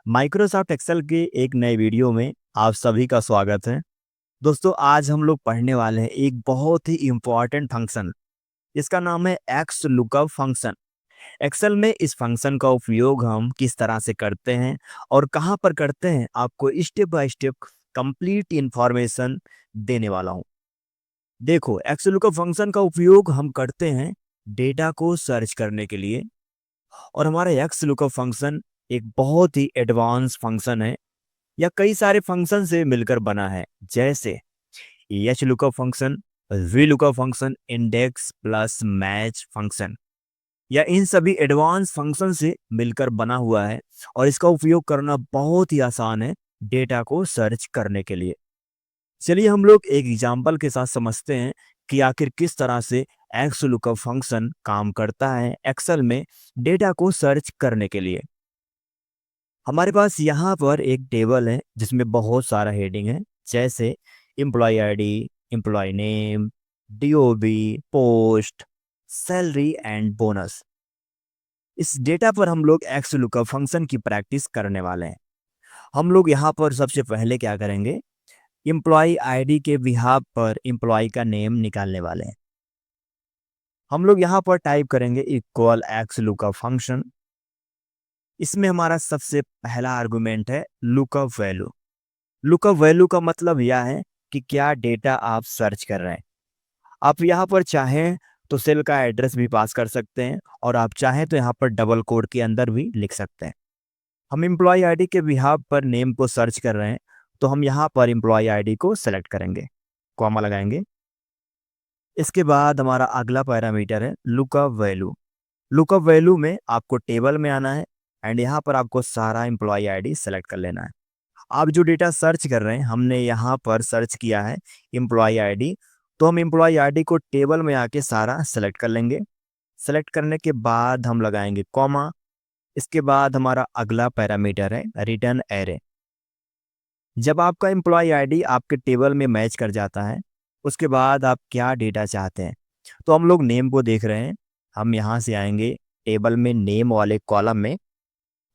Microsoft Excel के एक नए वीडियो में आप सभी का स्वागत है। दोस्तों, आज हम लोग पढ़ने वाले हैं एक बहुत ही इम्पोर्टेंट फंक्शन। इसका नाम है एक्स लुकअप फंक्शन। एक्सेल में इस फंक्शन का उपयोग हम किस तरह से करते हैं और कहाँ पर करते हैं, आपको step by step complete information देने वाला हूँ। देखो, एक्स लुकअप फंक्शन का उपयोग हम करते हैं डेटा को सर्च करने के लिए। और हमारा एक्स लुकअप फंक्शन एक बहुत ही एडवांस फंक्शन है, या कई सारे फंक्शन से मिलकर बना है, जैसे H lookup function, V lookup function, index plus match function, या इन सभी एडवांस फंक्शन से मिलकर बना हुआ है। और इसका उपयोग करना बहुत ही आसान है डेटा को सर्च करने के लिए। चलिए हम लोग एक एग्जाम्पल के साथ समझते हैं कि आखिर किस तरह से एक्स लुकअप फंक्शन काम करता है एक्सेल में डेटा को सर्च करने के लिए। हमारे पास यहाँ पर एक टेबल है जिसमें बहुत सारा हेडिंग है, जैसे employee ID, employee name, DOB, post, salary and bonus. इस डेटा पर हम लोग एक्स लुकअप फंक्शन की प्रैक्टिस करने वाले हैं। हम लोग यहाँ पर सबसे पहले क्या करेंगे, एम्प्लॉय आईडी के बिहाफ पर एम्प्लॉय का नेम निकालने वाले हैं। हम लोग यहाँ पर टाइप करेंगे इक्वल एक्स लुकअप फंक्शन। इसमें हमारा सबसे पहला आर्गुमेंट है लुकअप वैल्यू। लुकअप वैल्यू का मतलब यह है कि क्या डेटा आप सर्च कर रहे हैं। आप यहाँ पर चाहें तो सेल का एड्रेस भी पास कर सकते हैं, और आप चाहें तो यहाँ पर डबल कोड के अंदर भी लिख सकते हैं। हम एम्प्लॉय आईडी के बिहाफ पर नेम को सर्च कर रहे हैं, तो हम यहाँ पर एम्प्लॉय आईडी को सेलेक्ट करेंगे, कॉमा लगाएंगे। इसके बाद हमारा अगला पैरामीटर है लुकअप वैल्यू। लुकअप वैल्यू में आपको टेबल में आना है, एंड यहाँ पर आपको सारा एम्प्लॉय आईडी सेलेक्ट कर लेना है। आप जो डेटा सर्च कर रहे हैं, हमने यहाँ पर सर्च किया है एम्प्लॉय आईडी, तो हम एम्प्लॉय आईडी को टेबल में आके सारा सेलेक्ट कर लेंगे। सेलेक्ट करने के बाद हम लगाएंगे कॉमा। इसके बाद हमारा अगला पैरामीटर है रिटर्न एरे। जब आपका एम्प्लॉय आईडी आपके टेबल में मैच कर जाता है, उसके बाद आप क्या डेटा चाहते हैं। तो हम लोग नेम को देख रहे हैं, हम यहाँ से आएंगे टेबल में नेम वाले कॉलम में,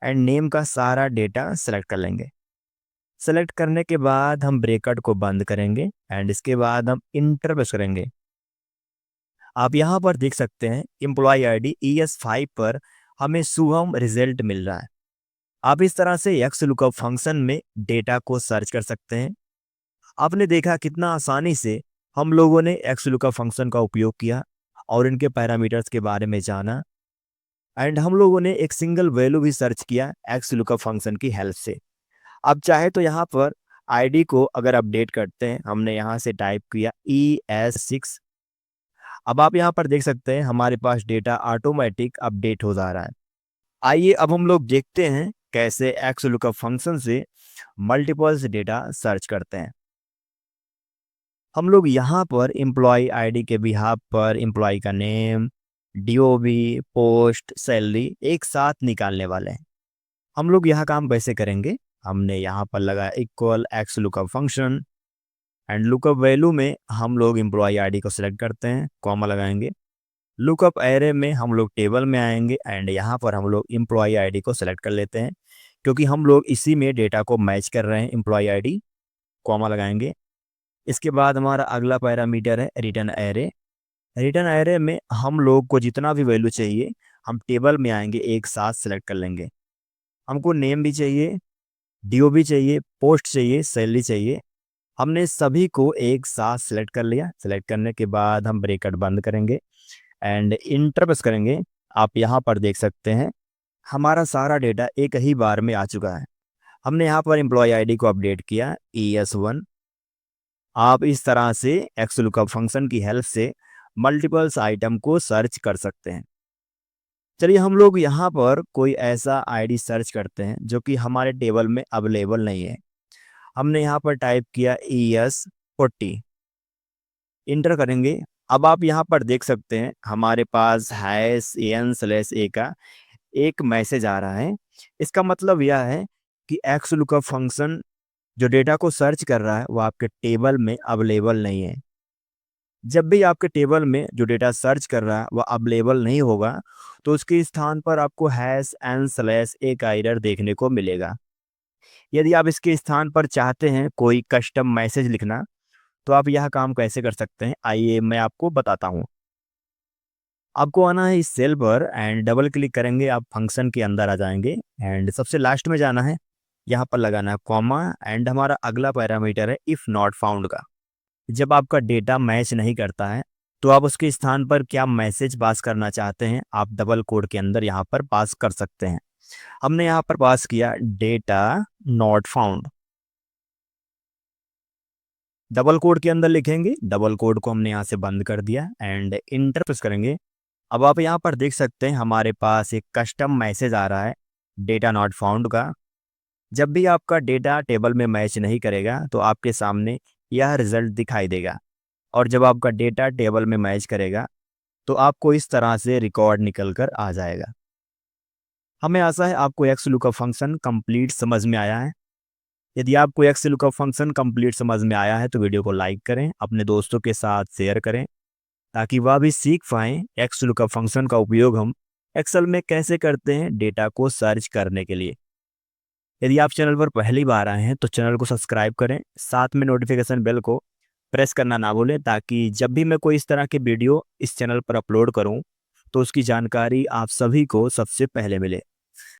एंड नेम का सारा डेटा सेलेक्ट कर लेंगे। सेलेक्ट करने के बाद हम ब्रैकेट को बंद करेंगे, एंड इसके बाद हम इंटर प्रेस करेंगे। आप यहाँ पर देख सकते हैं एम्प्लॉय आईडी ES5 पर हमें शुभम रिजल्ट मिल रहा है। आप इस तरह से एक्स लुकअप फंक्शन में डेटा को सर्च कर सकते हैं। आपने देखा कितना आसानी से हम लोगों ने एक्स लुकअप फंक्शन का उपयोग किया और इनके पैरामीटर्स के बारे में जाना, एंड हम लोगों ने एक सिंगल वैल्यू भी सर्च किया एक्स लुकअप फंक्शन की हेल्प से। अब चाहे तो यहाँ पर आईडी को अगर अपडेट करते हैं, हमने यहाँ से टाइप किया ES6। अब आप यहाँ पर देख सकते हैं हमारे पास डेटा ऑटोमेटिक अपडेट हो जा रहा है। आइए अब हम लोग देखते हैं कैसे एक्स लुकअप फंक्शन से मल्टीपल्स डेटा सर्च करते हैं। हम लोग यहाँ पर एम्प्लॉय आईडी के बिहाफ पर एम्प्लॉय का नेम, डीओबी, पोस्ट, सैलरी एक साथ निकालने वाले हैं। हम लोग यह काम कैसे करेंगे, हमने यहाँ पर लगाया equal x lookup function, and lookup value में हम लोग एम्प्लॉय आईडी को सिलेक्ट करते हैं, कॉमा लगाएंगे। लुकअप एरे में हम लोग टेबल में आएंगे, एंड यहाँ पर हम लोग एम्प्लॉय आईडी को सिलेक्ट कर लेते हैं, क्योंकि हम लोग इसी में डेटा को मैच कर रहे हैं एम्प्लॉय आईडी, कॉमा लगाएंगे। इसके बाद हमारा अगला पैरामीटर है रिटर्न एरे। रिटर्न एरे में हम लोग को जितना भी वैल्यू चाहिए, हम टेबल में आएंगे एक साथ सेलेक्ट कर लेंगे। हमको नेम भी चाहिए, डीओबी चाहिए, पोस्ट चाहिए, सैलरी चाहिए। हमने सभी को एक साथ सेलेक्ट कर लिया। सेलेक्ट करने के बाद हम ब्रैकेट बंद करेंगे, एंड इंटर प्रेस करेंगे। आप यहाँ पर देख सकते हैं हमारा सारा डेटा एक ही बार में आ चुका है। हमने यहाँ पर एम्प्लॉय आईडी को अपडेट किया ES1। आप इस तरह से एक्स लुकअप फंक्शन की हेल्प से मल्टीपल्स आइटम को सर्च कर सकते हैं। चलिए हम लोग यहाँ पर कोई ऐसा आईडी सर्च करते हैं जो कि हमारे टेबल में अवेलेबल नहीं है। हमने यहाँ पर टाइप किया ES40, इंटर करेंगे। अब आप यहाँ पर देख सकते हैं हमारे पास #n/a का एक मैसेज आ रहा है। इसका मतलब यह है कि एक्स लुकअप फंक्शन जो डेटा को सर्च कर रहा है वो आपके टेबल में अवेलेबल नहीं है। जब भी आपके टेबल में जो डेटा सर्च कर रहा है वह अवेलेबल नहीं होगा, तो उसके स्थान पर आपको #n/a का एरर देखने को मिलेगा। यदि आप इसके स्थान पर चाहते हैं कोई कस्टम मैसेज लिखना, तो आप यह काम कैसे कर सकते हैं, आइए मैं आपको बताता हूँ। आपको आना है इस सेल पर एंड डबल क्लिक करेंगे, आप फंक्शन के अंदर आ जाएंगे एंड सबसे लास्ट में जाना है, यहाँ पर लगाना है कॉमा एंड हमारा अगला पैरामीटर है इफ़ नॉट फाउंड का। जब आपका डेटा मैच नहीं करता है, तो आप उसके स्थान पर क्या मैसेज पास करना चाहते हैं, आप डबल कोड के अंदर यहाँ पर पास कर सकते हैं। हमने यहाँ पर पास किया data not found. Double quote के अंदर लिखेंगे, डबल कोड को हमने यहाँ से बंद कर दिया एंड इंटर प्रेस करेंगे। अब आप यहाँ पर देख सकते हैं हमारे पास एक कस्टम मैसेज आ रहा है डेटा नॉट फाउंड का। जब भी आपका डेटा टेबल में मैच नहीं करेगा, तो आपके सामने यह रिजल्ट दिखाई देगा, और जब आपका डेटा टेबल में मैच करेगा, तो आपको इस तरह से रिकॉर्ड निकल कर आ जाएगा। हमें आशा है आपको एक्स लुकअप फंक्शन कंप्लीट समझ में आया है। यदि आपको एक्स लुकअप फंक्शन कंप्लीट समझ में आया है, तो वीडियो को लाइक करें, अपने दोस्तों के साथ शेयर करें, ताकि वह भी सीख पाएँ एक्स लुकअप फंक्शन का उपयोग हम एक्सेल में कैसे करते हैं डेटा को सर्च करने के लिए। यदि आप चैनल पर पहली बार आए हैं, तो चैनल को सब्सक्राइब करें, साथ में नोटिफिकेशन बेल को प्रेस करना ना भूलें, ताकि जब भी मैं कोई इस तरह के वीडियो इस चैनल पर अपलोड करूं, तो उसकी जानकारी आप सभी को सबसे पहले मिले।